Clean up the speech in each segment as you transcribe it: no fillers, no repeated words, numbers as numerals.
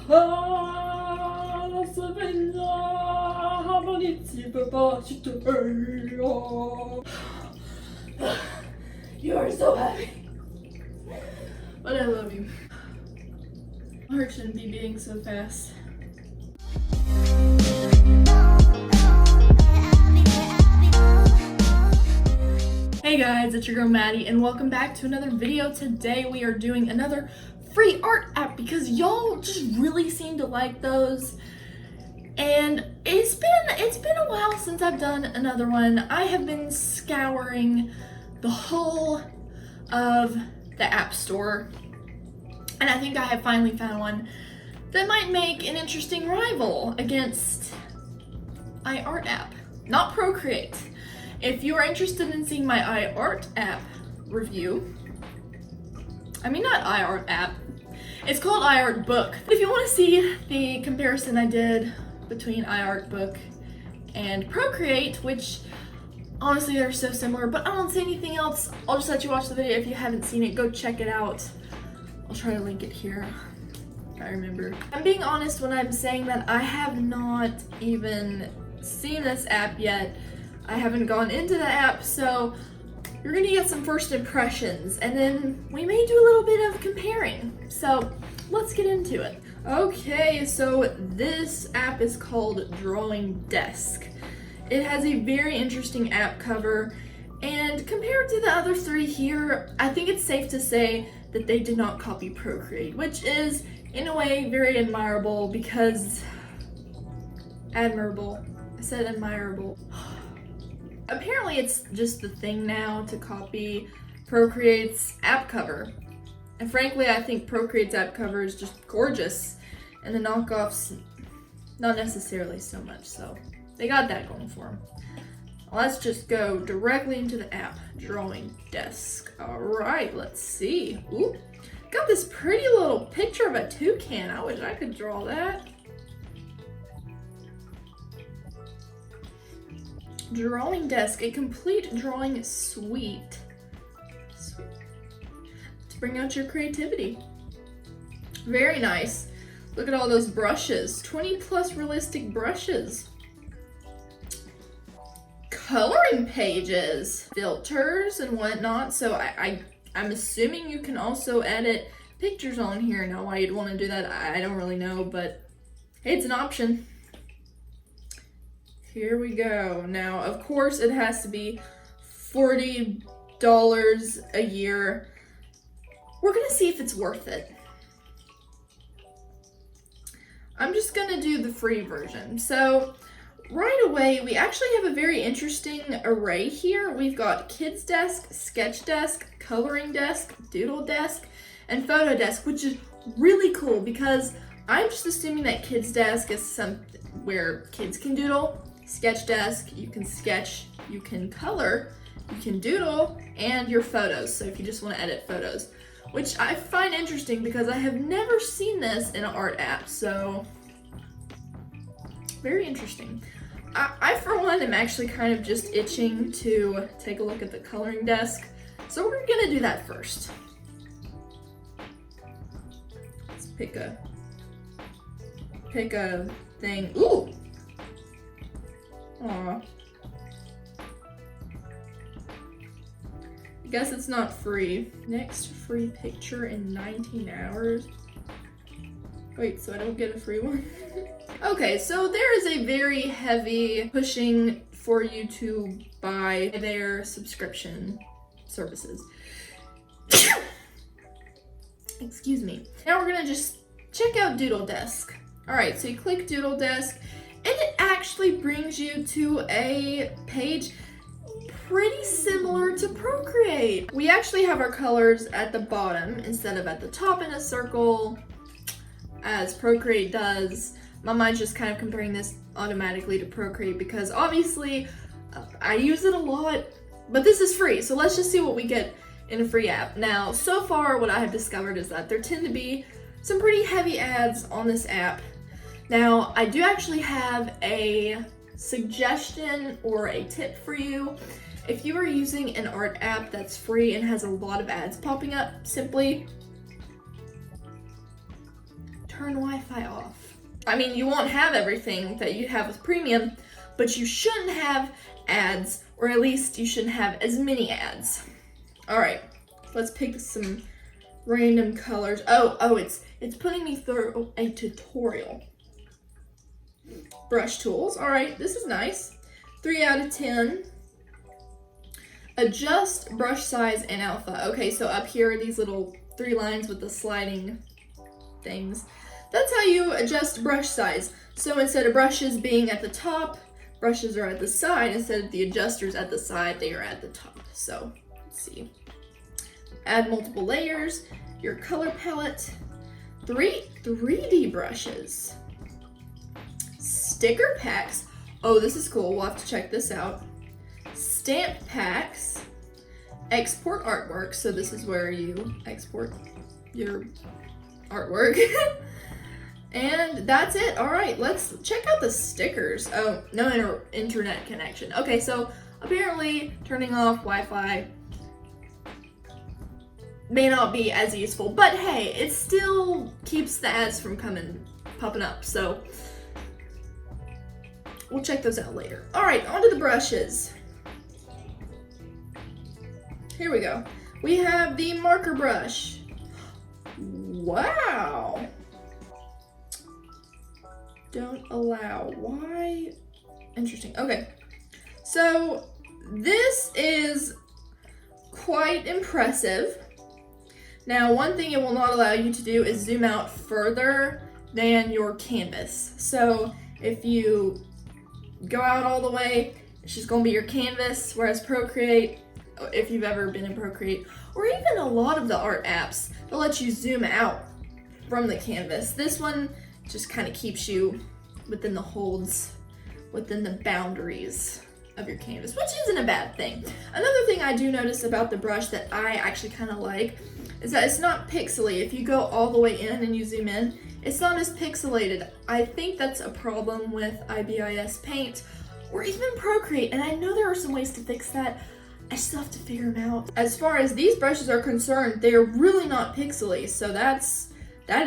You are so happy. But I love you. My heart shouldn't be beating so fast. Hey guys, it's your girl Maddie and welcome back to another video. Today we are doing another free art app because y'all just really seem to like those. And it's been a while since I've done another one. I have been scouring the whole of the App Store, and I think I have finally found one that might make an interesting rival against iArt app, not Procreate. If you are interested in seeing my iArt app review, not iArt app, it's called iartbook. If you want to see the comparison I did between iartbook and Procreate, which honestly they're so similar, but I don't say anything else, I'll just let you watch the video. If you haven't seen it, go check it out. I'll try to link it here. I remember. I'm being honest when I'm saying that I have not even seen this app yet. I haven't gone into the app, so you're gonna get some first impressions, and then we may do a little bit of comparing. So let's get into it. Okay, so this app is called Drawing Desk. It has a very interesting app cover, and compared to the other three here, I think it's safe to say that they did not copy Procreate, which is in a way very admirable because admirable. I said admirable. Apparently it's just the thing now to copy Procreate's app cover. And frankly, I think Procreate's app cover is just gorgeous, and the knockoffs, not necessarily so much, so they got that going for them. Let's just go directly into the app, Drawing Desk. All right, let's see. Ooh, got this pretty little picture of a toucan. I wish I could draw that. Drawing Desk, a complete drawing suite. To bring out your creativity. Very nice. Look at all those brushes. 20 plus realistic brushes. Coloring pages. Filters and whatnot. So I'm assuming you can also edit pictures on here. Now why you'd want to do that, I don't really know, but hey, it's an option. Here we go. Now, of course, it has to be $40 a year. We're gonna see if it's worth it. I'm just gonna do the free version. So right away, we actually have a very interesting array here. We've got Kids Desk, Sketch Desk, Coloring Desk, Doodle Desk, and Photo Desk, which is really cool because I'm just assuming that Kids Desk is something where kids can doodle. Sketch Desk, you can sketch, you can color, you can doodle, and your photos. So if you just want to edit photos, which I find interesting because I have never seen this in an art app. So very interesting. I for one am actually kind of just itching to take a look at the Coloring Desk. So we're gonna do that first. Let's pick a thing. Ooh! Aw. I guess it's not free. Next free picture in 19 hours. Wait, so I don't get a free one? Okay, so there is a very heavy pushing for you to buy their subscription services. Excuse me. Now we're gonna just check out Doodle Desk. All right, so you click Doodle Desk, and it actually brings you to a page pretty similar to Procreate. We actually have our colors at the bottom instead of at the top in a circle, as Procreate does. My mind's just kind of comparing this automatically to Procreate because obviously I use it a lot, but this is free. So let's just see what we get in a free app. Now, so far what I have discovered is that there tend to be some pretty heavy ads on this app. Now, I do actually have a suggestion or a tip for you. If you are using an art app that's free and has a lot of ads popping up, simply turn Wi-Fi off. I mean, you won't have everything that you have with premium, but you shouldn't have ads, or at least you shouldn't have as many ads. All right, let's pick some random colors. Oh, it's putting me through a tutorial. Brush tools. All right, this is nice. 3 out of 10. Adjust brush size and alpha. Okay, so up here are these little 3 lines with the sliding things. That's how you adjust brush size. So instead of brushes being at the top, brushes are at the side. Instead of the adjusters at the side, they are at the top. So let's see. Add multiple layers, your color palette, 3D brushes, sticker packs. Oh, this is cool. We'll have to check this out. Stamp packs, export artwork. So this is where you export your artwork. And that's it. All right, let's check out the stickers. Oh, no internet connection. Okay, so apparently turning off Wi-Fi may not be as useful, but hey, it still keeps the ads from popping up. So we'll check those out later. All right, onto the brushes. Here we go. We have the marker brush. Wow. Don't allow. Why? Interesting. Okay. So this is quite impressive. Now, one thing it will not allow you to do is zoom out further than your canvas. So if you go out all the way, it's just gonna be your canvas, whereas Procreate, if you've ever been in Procreate, or even a lot of the art apps, they'll let you zoom out from the canvas. This one just kind of keeps you within the holds, within the boundaries of your canvas, which isn't a bad thing. Another thing I do notice about the brush that I actually kind of like is that it's not pixely. If you go all the way in and you zoom in, it's not as pixelated. I think that's a problem with IBIS Paint or even Procreate, and I know there are some ways to fix that. I still have to figure them out. As far as these brushes are concerned, they are really not pixely, so that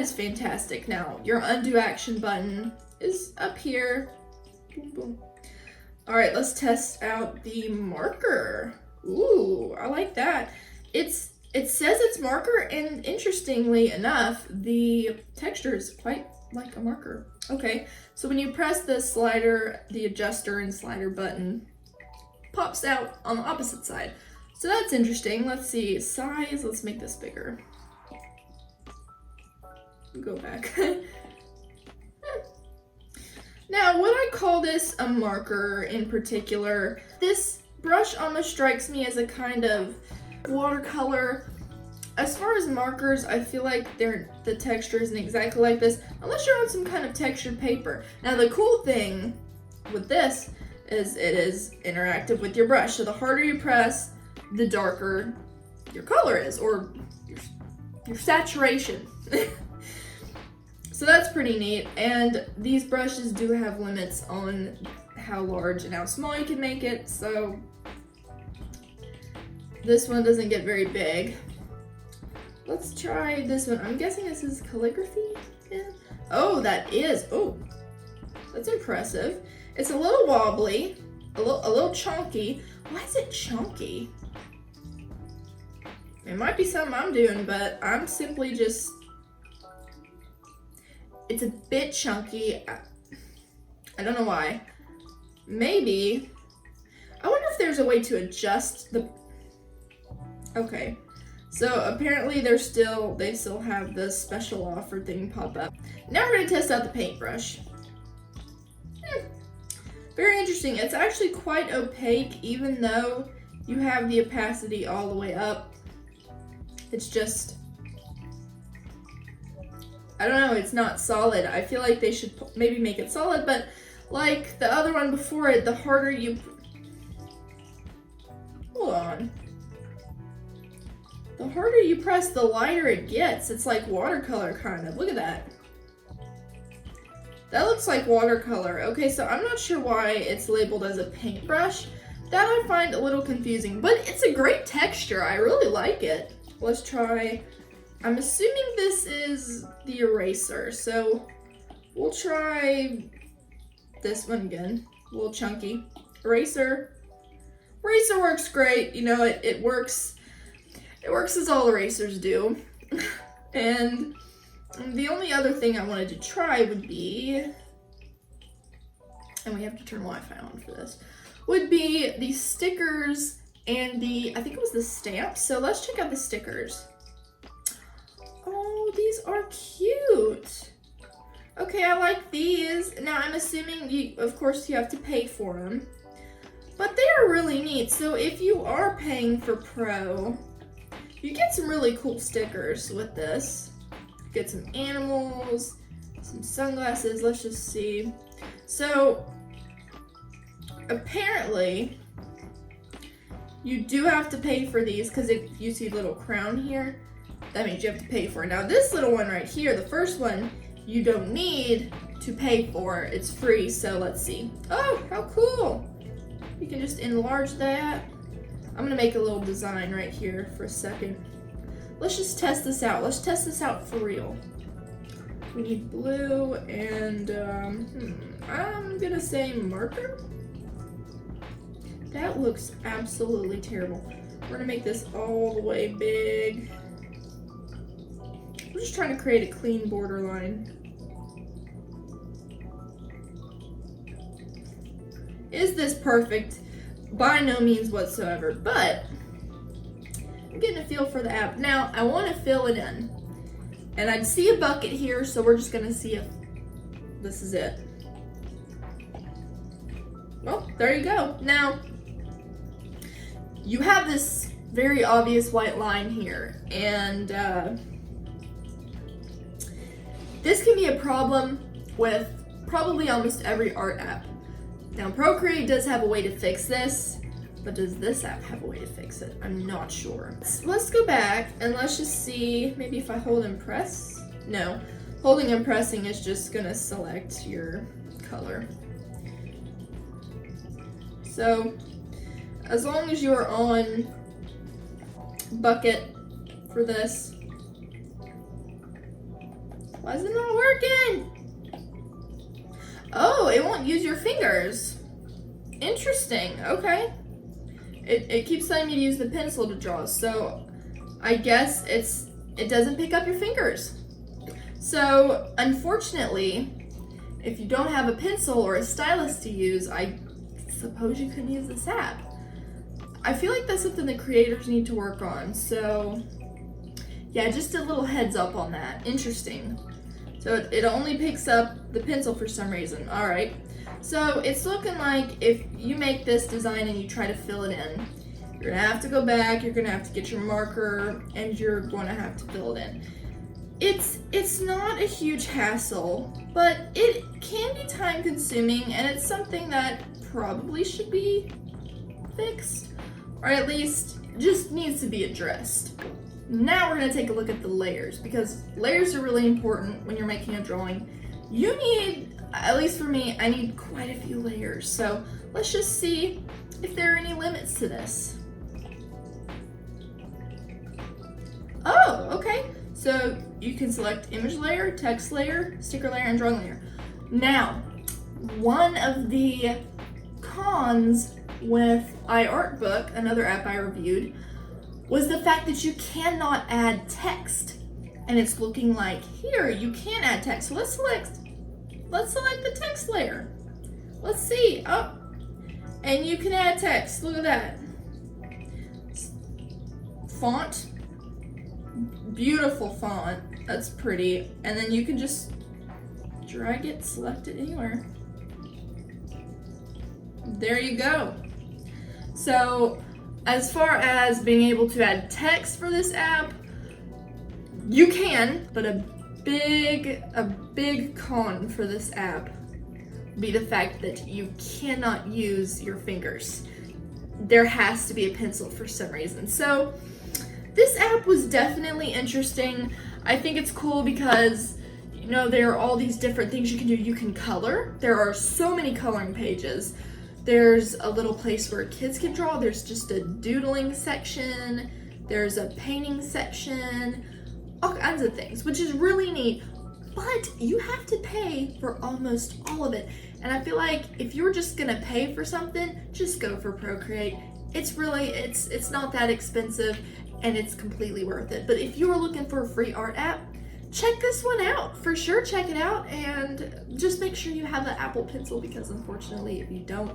is fantastic. Now, your undo action button is up here. Boom, boom. All right, let's test out the marker. Ooh, I like that. It says it's marker, and interestingly enough, the texture is quite like a marker. Okay, so when you press the slider, the adjuster and slider button pops out on the opposite side. So that's interesting. Let's see, size, let's make this bigger. Go back. Now, would I call this a marker in particular? This brush almost strikes me as a kind of watercolor. As far as markers, I feel like the texture isn't exactly like this, unless you're on some kind of textured paper. Now, the cool thing with this is it is interactive with your brush. So the harder you press, the darker your color is, or your saturation. So that's pretty neat, and these brushes do have limits on how large and how small you can make it, so this one doesn't get very big. Let's try this one. I'm guessing this is calligraphy. Yeah. Oh, that is. Oh, that's impressive. It's a little wobbly, a little chunky. Why is it chunky? It might be something I'm doing, but I'm simply just. It's a bit chunky. I don't know why. Maybe. I wonder if there's a way to adjust the. Okay. So apparently they still have the special offer thing pop up. Now we're gonna test out the paintbrush. Very interesting. It's actually quite opaque, even though you have the opacity all the way up. It's just, I don't know, it's not solid. I feel like they should maybe make it solid, but like the other one before it, the harder you, hold on. The harder you press, the lighter it gets. It's like watercolor kind of. Look at that. That looks like watercolor. Okay, so I'm not sure why it's labeled as a paintbrush. That I find a little confusing, but it's a great texture. I really like it. Let's try, I'm assuming this is the eraser, so we'll try this one again. A little chunky. Eraser. Eraser works great. You know, it works as all erasers do. And the only other thing I wanted to try would be, and we have to turn Wi-Fi on for this, would be the stickers and I think it was the stamps. So let's check out the stickers. Oh, these are cute. Okay, I like these. Now I'm assuming of course you have to pay for them, but they are really neat. So if you are paying for Pro, you get some really cool stickers with this. Get some animals, some sunglasses. Let's just see. So apparently you do have to pay for these, because if you see little crown here, that means you have to pay for it. Now this little one right here, the first one, you don't need to pay for. It's free. So let's see. Oh, how cool. You can just enlarge that. I'm gonna make a little design right here for a second. Let's just test this out. Let's test this out for real. We need blue and I'm gonna say marker. That looks absolutely terrible. We're gonna make this all the way big. We're just trying to create a clean border line. Is this perfect? By no means whatsoever, but I'm getting a feel for the app. Now, I want to fill it in. And I see a bucket here, so we're just gonna see if this is it. Well, there you go. Now, you have this very obvious white line here, and this can be a problem with probably almost every art app. Now, Procreate does have a way to fix this, but does this app have a way to fix it? I'm not sure. Let's go back and let's just see, maybe if I hold and press? No, holding and pressing is just gonna select your color. So, as long as you are on bucket for this. Why is it not working? Oh, it won't use your fingers. Interesting, okay. It keeps telling me to use the pencil to draw, so I guess it doesn't pick up your fingers. So, unfortunately, if you don't have a pencil or a stylus to use, I suppose you couldn't use this app. I feel like that's something that creators need to work on, so yeah, just a little heads up on that. Interesting. So it only picks up the pencil for some reason. All right. So it's looking like if you make this design and you try to fill it in, you're gonna have to go back, you're gonna have to get your marker, and you're gonna have to fill it in. It's not a huge hassle, but it can be time consuming, and it's something that probably should be fixed, or at least just needs to be addressed. Now we're gonna take a look at the layers, because layers are really important when you're making a drawing. You need, at least for me, I need quite a few layers. So let's just see if there are any limits to this. Oh, okay. So you can select image layer, text layer, sticker layer, and drawing layer. Now, one of the cons with iartbook, another app I reviewed, was the fact that you cannot add text. And it's looking like here you can add text. So let's select the text layer. Let's see. Oh, and you can add text. Look at that. Font. Beautiful font. That's pretty. And then you can just drag it, select it anywhere. There you go. So as far as being able to add text for this app, you can, but a big con for this app would be the fact that you cannot use your fingers. There has to be a pencil for some reason. So this app was definitely interesting. I think it's cool because, you know, there are all these different things you can do. You can color. There are so many coloring pages. There's a little place where kids can draw. There's just a doodling section. There's a painting section. all kinds of things, which is really neat. But you have to pay for almost all of it. And I feel like if you're just gonna pay for something, just go for Procreate. It's not that expensive and it's completely worth it. But if you're looking for a free art app, check this one out. For sure, check it out, and just make sure you have the Apple Pencil, because unfortunately if you don't,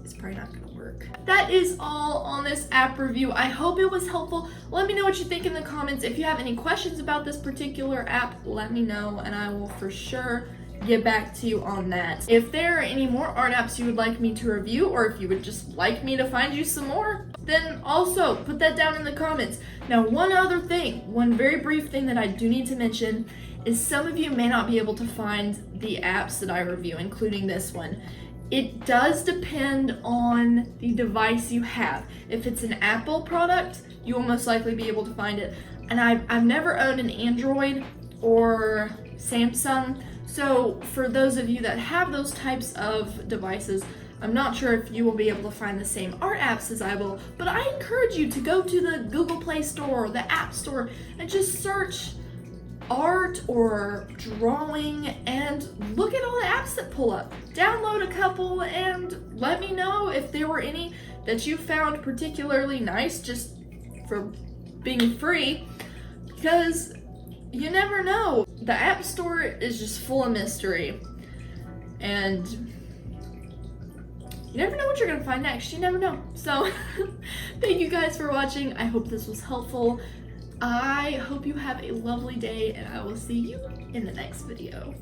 it's probably not gonna work. That is all on this app review. I hope it was helpful. Let me know what you think in the comments. If you have any questions about this particular app, let me know and I will for sure get back to you on that. If there are any more art apps you would like me to review, or if you would just like me to find you some more, then also put that down in the comments. Now, one other thing, one very brief thing that I do need to mention is some of you may not be able to find the apps that I review, including this one. It does depend on the device you have. If it's an Apple product, you will most likely be able to find it. And I've never owned an Android or Samsung, so for those of you that have those types of devices, I'm not sure if you will be able to find the same art apps as I will, but I encourage you to go to the Google Play Store or the App Store and just search art or drawing and look at all the apps that pull up. Download a couple and let me know if there were any that you found particularly nice just for being free, because you never know. The App Store is just full of mystery, and you never know what you're gonna find next. You never know. So thank you guys for watching. I hope this was helpful. I hope you have a lovely day, and I will see you in the next video.